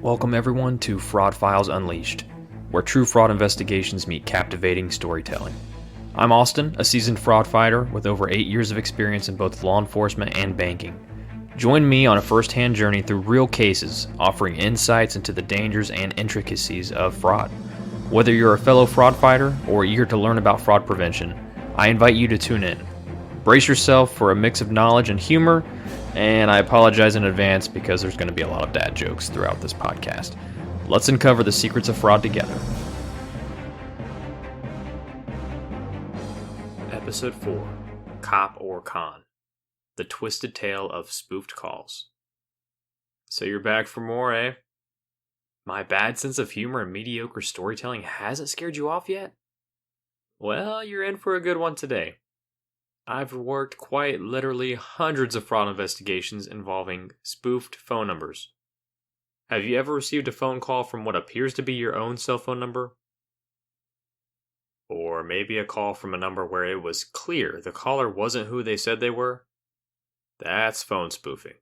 Welcome everyone to Fraud Files Unleashed, where true fraud investigations meet captivating storytelling. I'm Austin, a seasoned fraud fighter with over 8 years of experience in both law enforcement and banking. Join me on a first-hand journey through real cases, offering insights into the dangers and intricacies of fraud. Whether you're a fellow fraud fighter or eager to learn about fraud prevention, I invite you to tune in. Brace yourself for a mix of knowledge and humor, and I apologize in advance because there's going to be a lot of dad jokes throughout this podcast. Let's uncover the secrets of fraud together. Episode 4, Cop or Con, the twisted tale of spoofed calls. So you're back for more, eh? My bad sense of humor and mediocre storytelling hasn't scared you off yet? Well, you're in for a good one today. I've worked quite literally hundreds of fraud investigations involving spoofed phone numbers. Have you ever received a phone call from what appears to be your own cell phone number? Or maybe a call from a number where it was clear the caller wasn't who they said they were? That's phone spoofing.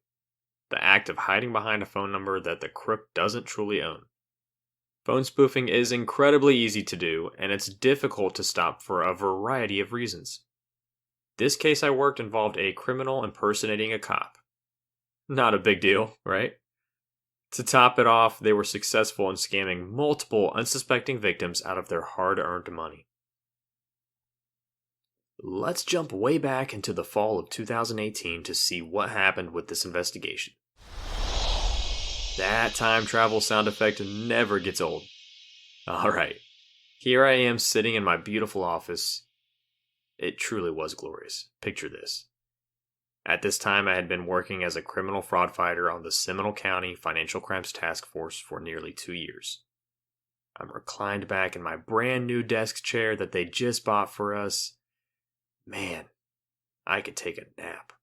The act of hiding behind a phone number that the crook doesn't truly own. Phone spoofing is incredibly easy to do, and it's difficult to stop for a variety of reasons. This case I worked involved a criminal impersonating a cop. Not a big deal, right? To top it off, they were successful in scamming multiple unsuspecting victims out of their hard-earned money. Let's jump way back into the fall of 2018 to see what happened with this investigation. That time travel sound effect never gets old. Alright, here I am sitting in my beautiful office. It truly was glorious. Picture this. At this time, I had been working as a criminal fraud fighter on the Seminole County Financial Crimes Task Force for nearly 2 years. I'm reclined back in my brand new desk chair that they just bought for us. Man, I could take a nap.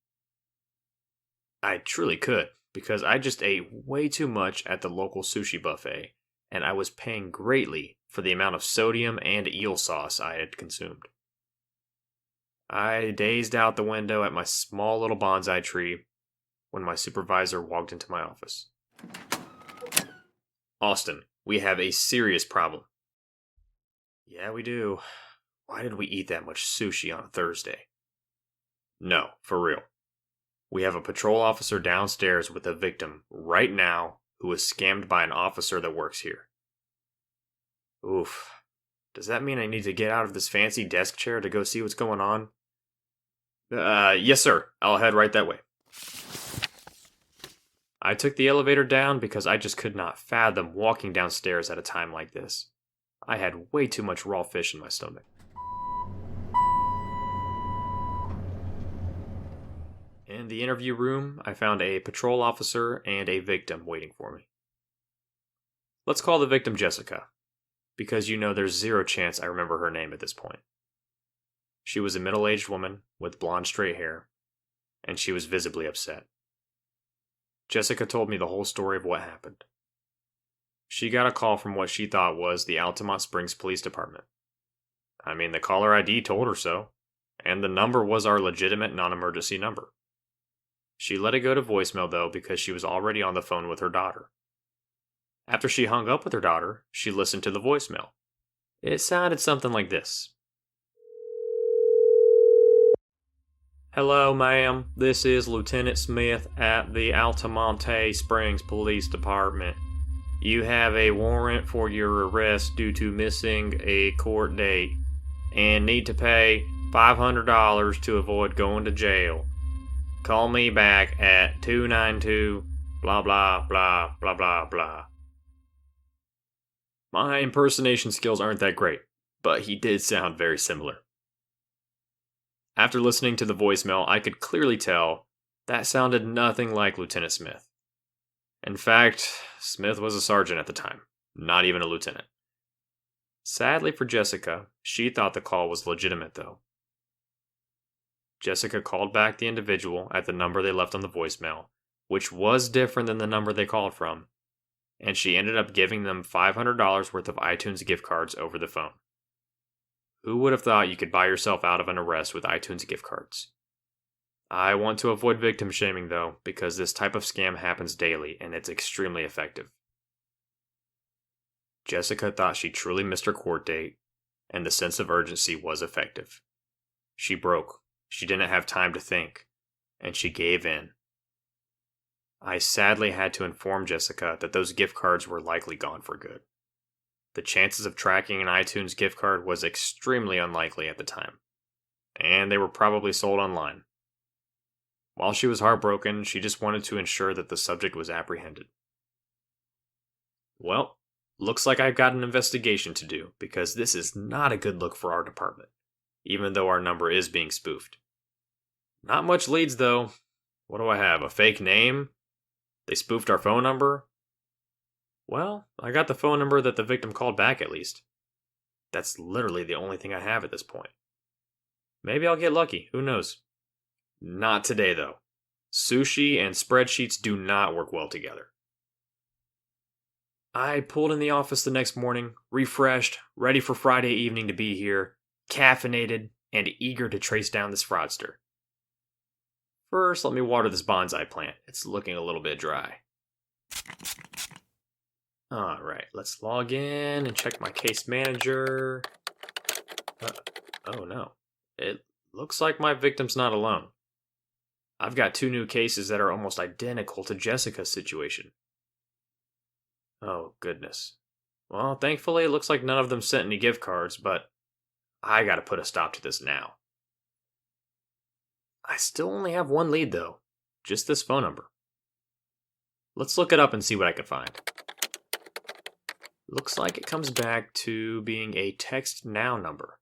I truly could, because I just ate way too much at the local sushi buffet, and I was paying greatly for the amount of sodium and eel sauce I had consumed. I dazed out the window at my small little bonsai tree when my supervisor walked into my office. Austin, we have a serious problem. Yeah, we do. Why did we eat that much sushi on a Thursday? No, for real. We have a patrol officer downstairs with a victim right now who was scammed by an officer that works here. Oof. Does that mean I need to get out of this fancy desk chair to go see what's going on? Yes sir, I'll head right that way. I took the elevator down because I just could not fathom walking downstairs at a time like this. I had way too much raw fish in my stomach. In the interview room, I found a patrol officer and a victim waiting for me. Let's call the victim Jessica, because there's zero chance I remember her name at this point. She was a middle-aged woman with blonde straight hair, and she was visibly upset. Jessica told me the whole story of what happened. She got a call from what she thought was the Altamont Springs Police Department. I mean, the caller ID told her so, and the number was our legitimate non-emergency number. She let it go to voicemail, though, because she was already on the phone with her daughter. After she hung up with her daughter, she listened to the voicemail. It sounded something like this. Hello, ma'am. This is Lieutenant Smith at the Altamont Springs Police Department. You have a warrant for your arrest due to missing a court date and need to pay $500 to avoid going to jail. Call me back at 292 blah blah blah blah blah blah. My impersonation skills aren't that great, but he did sound very similar. After listening to the voicemail, I could clearly tell that sounded nothing like Lieutenant Smith. In fact, Smith was a sergeant at the time, not even a lieutenant. Sadly for Jessica, she thought the call was legitimate though. Jessica called back the individual at the number they left on the voicemail, which was different than the number they called from, and she ended up giving them $500 worth of iTunes gift cards over the phone. Who would have thought you could buy yourself out of an arrest with iTunes gift cards? I want to avoid victim shaming though, because this type of scam happens daily and it's extremely effective. Jessica thought she truly missed her court date, and the sense of urgency was effective. She broke. She didn't have time to think, and she gave in. I sadly had to inform Jessica that those gift cards were likely gone for good. The chances of tracking an iTunes gift card was extremely unlikely at the time, and they were probably sold online. While she was heartbroken, she just wanted to ensure that the subject was apprehended. Well, looks like I've got an investigation to do, because this is not a good look for our department, even though our number is being spoofed. Not much leads, though. What do I have? A fake name? They spoofed our phone number? Well, I got the phone number that the victim called back, at least. That's literally the only thing I have at this point. Maybe I'll get lucky, who knows? Not today, though. Sushi and spreadsheets do not work well together. I pulled in the office the next morning, refreshed, ready for Friday evening to be here, caffeinated, and eager to trace down this fraudster. First, let me water this bonsai plant. It's looking a little bit dry. Alright, let's log in and check my case manager. Oh no. It looks like my victim's not alone. I've got 2 new cases that are almost identical to Jessica's situation. Oh, goodness. Well, thankfully, it looks like none of them sent any gift cards, but I gotta put a stop to this now. I still only have 1 lead, though. Just this phone number. Let's look it up and see what I can find. Looks like it comes back to being a text now number.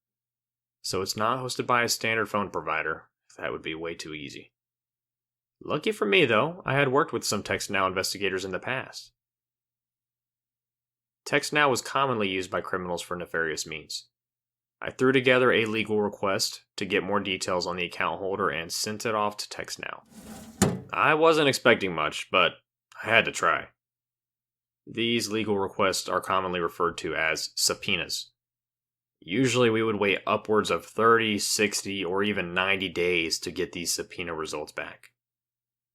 So it's not hosted by a standard phone provider. That would be way too easy. Lucky for me, though, I had worked with some text now investigators in the past. Text now was commonly used by criminals for nefarious means. I threw together a legal request to get more details on the account holder and sent it off to Text Now. I wasn't expecting much, but I had to try. These legal requests are commonly referred to as subpoenas. Usually we would wait upwards of 30, 60, or even 90 days to get these subpoena results back.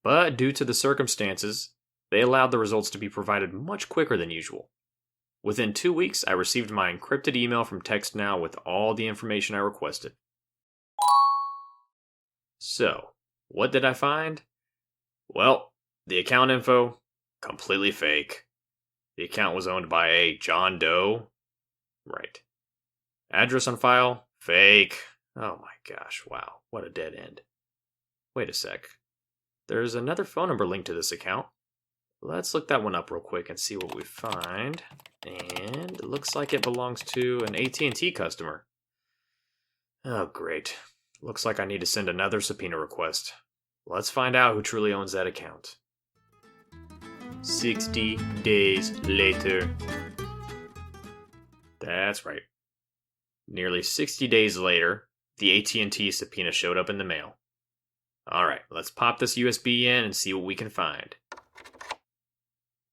But due to the circumstances, they allowed the results to be provided much quicker than usual. Within 2 weeks, I received my encrypted email from Text Now with all the information I requested. So, what did I find? Well, the account info, completely fake. The account was owned by a John Doe. Right. Address on file, fake. Oh my gosh, wow, what a dead end. Wait a sec. There's another phone number linked to this account. Let's look that one up real quick and see what we find. And it looks like it belongs to an AT&T customer. Oh, great. Looks like I need to send another subpoena request. Let's find out who truly owns that account. 60 days later. That's right. Nearly 60 days later, the AT&T subpoena showed up in the mail. Alright, let's pop this USB in and see what we can find.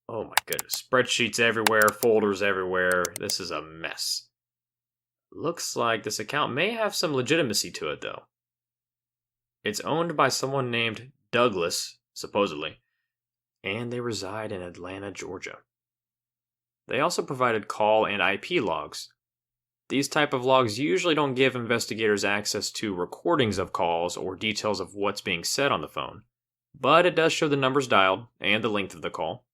Oh my goodness, spreadsheets everywhere, folders everywhere. This is a mess. Looks like this account may have some legitimacy to it, though. It's owned by someone named Douglas, supposedly, and they reside in Atlanta, Georgia. They also provided call and IP logs. These type of logs usually don't give investigators access to recordings of calls or details of what's being said on the phone, but it does show the numbers dialed and the length of the call.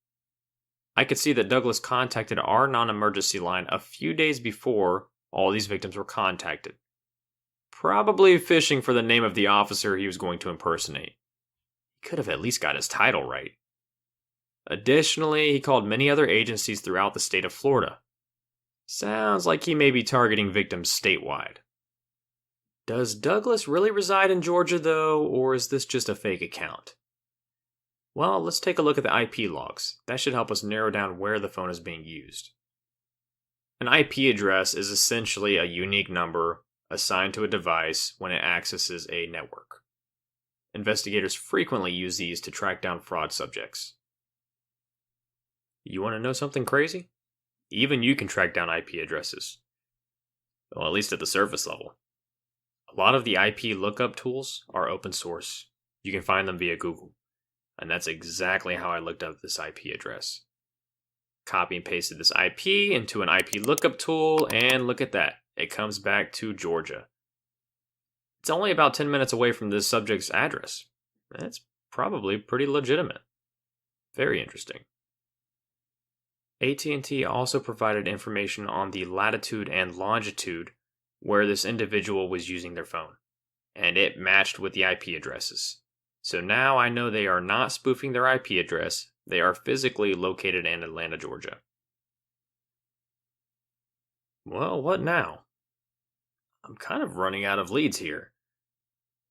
I could see that Douglas contacted our non-emergency line a few days before all these victims were contacted. Probably fishing for the name of the officer he was going to impersonate. He could have at least got his title right. Additionally, he called many other agencies throughout the state of Florida. Sounds like he may be targeting victims statewide. Does Douglas really reside in Georgia, though, or is this just a fake account? Well, let's take a look at the IP logs. That should help us narrow down where the phone is being used. An IP address is essentially a unique number assigned to a device when it accesses a network. Investigators frequently use these to track down fraud subjects. You want to know something crazy? Even you can track down IP addresses. Well, at least at the surface level. A lot of the IP lookup tools are open source. You can find them via Google. And that's exactly how I looked up this IP address. Copy and pasted this IP into an IP lookup tool, and look at that. It comes back to Georgia. It's only about 10 minutes away from this subject's address. That's probably pretty legitimate. Very interesting. AT&T also provided information on the latitude and longitude where this individual was using their phone, and it matched with the IP addresses. So now I know they are not spoofing their IP address. They are physically located in Atlanta, Georgia. Well, what now? I'm kind of running out of leads here.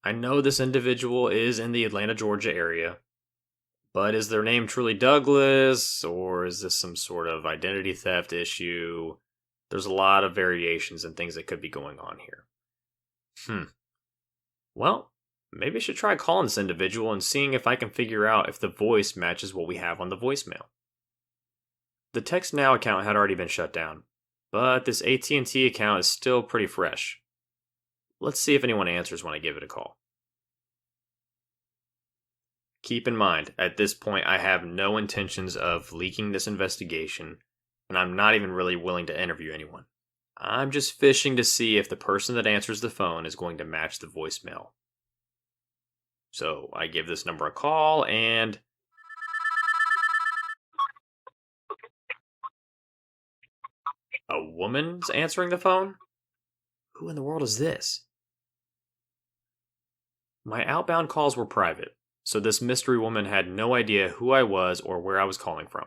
I know this individual is in the Atlanta, Georgia area, but is their name truly Douglas, or is this some sort of identity theft issue? There's a lot of variations and things that could be going on here. Well, maybe I should try calling this individual and seeing if I can figure out if the voice matches what we have on the voicemail. The Text Now account had already been shut down, but this AT&T account is still pretty fresh. Let's see if anyone answers when I give it a call. Keep in mind, at this point I have no intentions of leaking this investigation, and I'm not even really willing to interview anyone. I'm just fishing to see if the person that answers the phone is going to match the voicemail. So I give this number a call, and a woman's answering the phone? Who in the world is this? My outbound calls were private, so this mystery woman had no idea who I was or where I was calling from.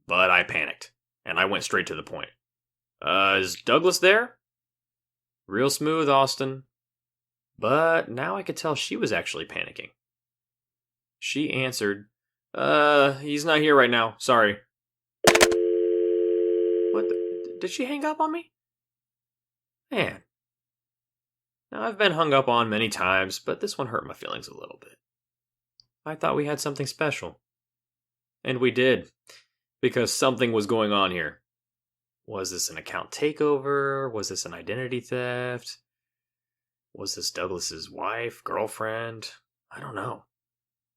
But I panicked, and I went straight to the point. Is Douglas there? Real smooth, Austin. But now I could tell she was actually panicking. She answered, he's not here right now, sorry. What did she hang up on me? Man. Now I've been hung up on many times, but this one hurt my feelings a little bit. I thought we had something special. And we did, because something was going on here. Was this an account takeover? Was this an identity theft? Was this Douglas's wife, girlfriend? I don't know.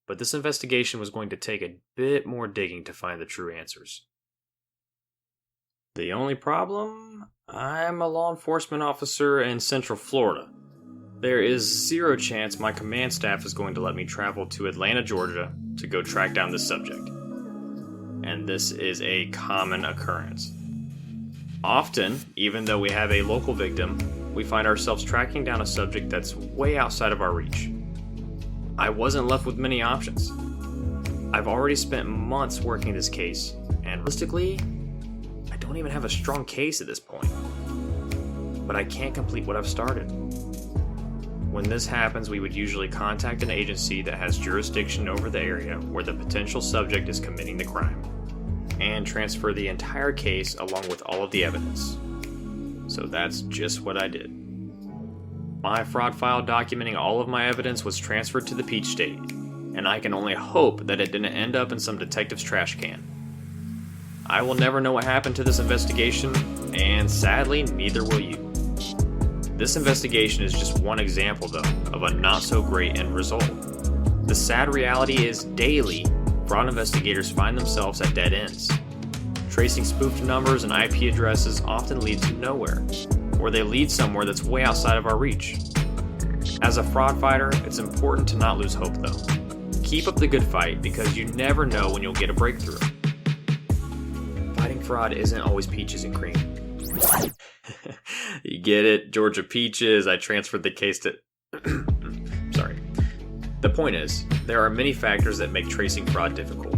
But this investigation was going to take a bit more digging to find the true answers. The only problem? I'm a law enforcement officer in Central Florida. There is zero chance my command staff is going to let me travel to Atlanta, Georgia to go track down this subject. And this is a common occurrence. Often, even though we have a local victim, we find ourselves tracking down a subject that's way outside of our reach. I wasn't left with many options. I've already spent months working this case, and realistically, I don't even have a strong case at this point. But I can't complete what I've started. When this happens, we would usually contact an agency that has jurisdiction over the area where the potential subject is committing the crime, and transfer the entire case along with all of the evidence. So that's just what I did. My fraud file documenting all of my evidence was transferred to the Peach State, and I can only hope that it didn't end up in some detective's trash can. I will never know what happened to this investigation, and sadly, neither will you. This investigation is just one example, though, of a not-so-great end result. The sad reality is, daily, fraud investigators find themselves at dead ends. Tracing spoofed numbers and IP addresses often leads to nowhere, or they lead somewhere that's way outside of our reach. As a fraud fighter, it's important to not lose hope, though. Keep up the good fight, because you never know when you'll get a breakthrough. Fighting fraud isn't always peaches and cream. You get it? Georgia peaches. I transferred the case to... Sorry. The point is, there are many factors that make tracing fraud difficult.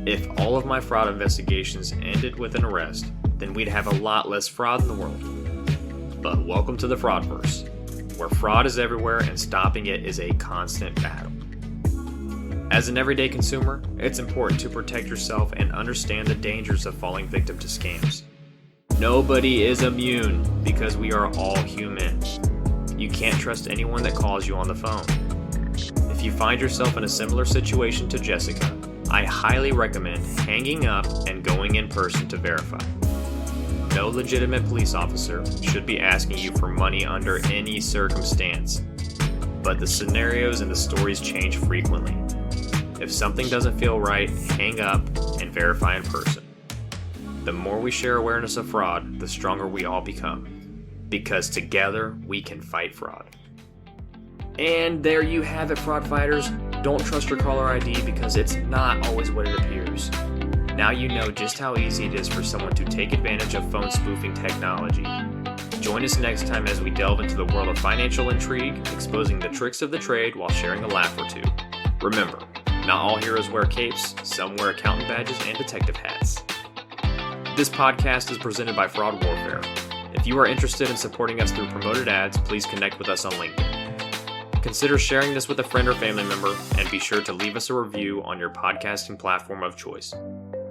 If all of my fraud investigations ended with an arrest, then we'd have a lot less fraud in the world. But welcome to the Fraudverse, where fraud is everywhere and stopping it is a constant battle. As an everyday consumer, it's important to protect yourself and understand the dangers of falling victim to scams. Nobody is immune because we are all human. You can't trust anyone that calls you on the phone. If you find yourself in a similar situation to Jessica, I highly recommend hanging up and going in person to verify. No legitimate police officer should be asking you for money under any circumstance, but the scenarios and the stories change frequently. If something doesn't feel right, hang up and verify in person. The more we share awareness of fraud, the stronger we all become. Because together, we can fight fraud. And there you have it, fraud fighters. Don't trust your caller ID because it's not always what it appears. Now you know just how easy it is for someone to take advantage of phone spoofing technology. Join us next time as we delve into the world of financial intrigue, exposing the tricks of the trade while sharing a laugh or two. Remember, not all heroes wear capes, some wear accountant badges and detective hats. This podcast is presented by Fraud Warfare. If you are interested in supporting us through promoted ads, please connect with us on LinkedIn. Consider sharing this with a friend or family member, and be sure to leave us a review on your podcasting platform of choice.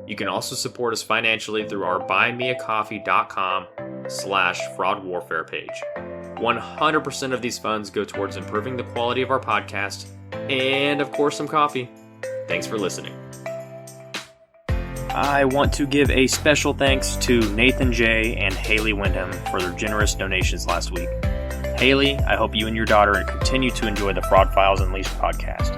You can also support us financially through our buymeacoffee.com/fraud warfare page. 100% of these funds go towards improving the quality of our podcast, and of course some coffee. Thanks for listening. I want to give a special thanks to Nathan J. and Haley Wyndham for their generous donations last week. Haley, I hope you and your daughter continue to enjoy the Fraud Files Unleashed podcast.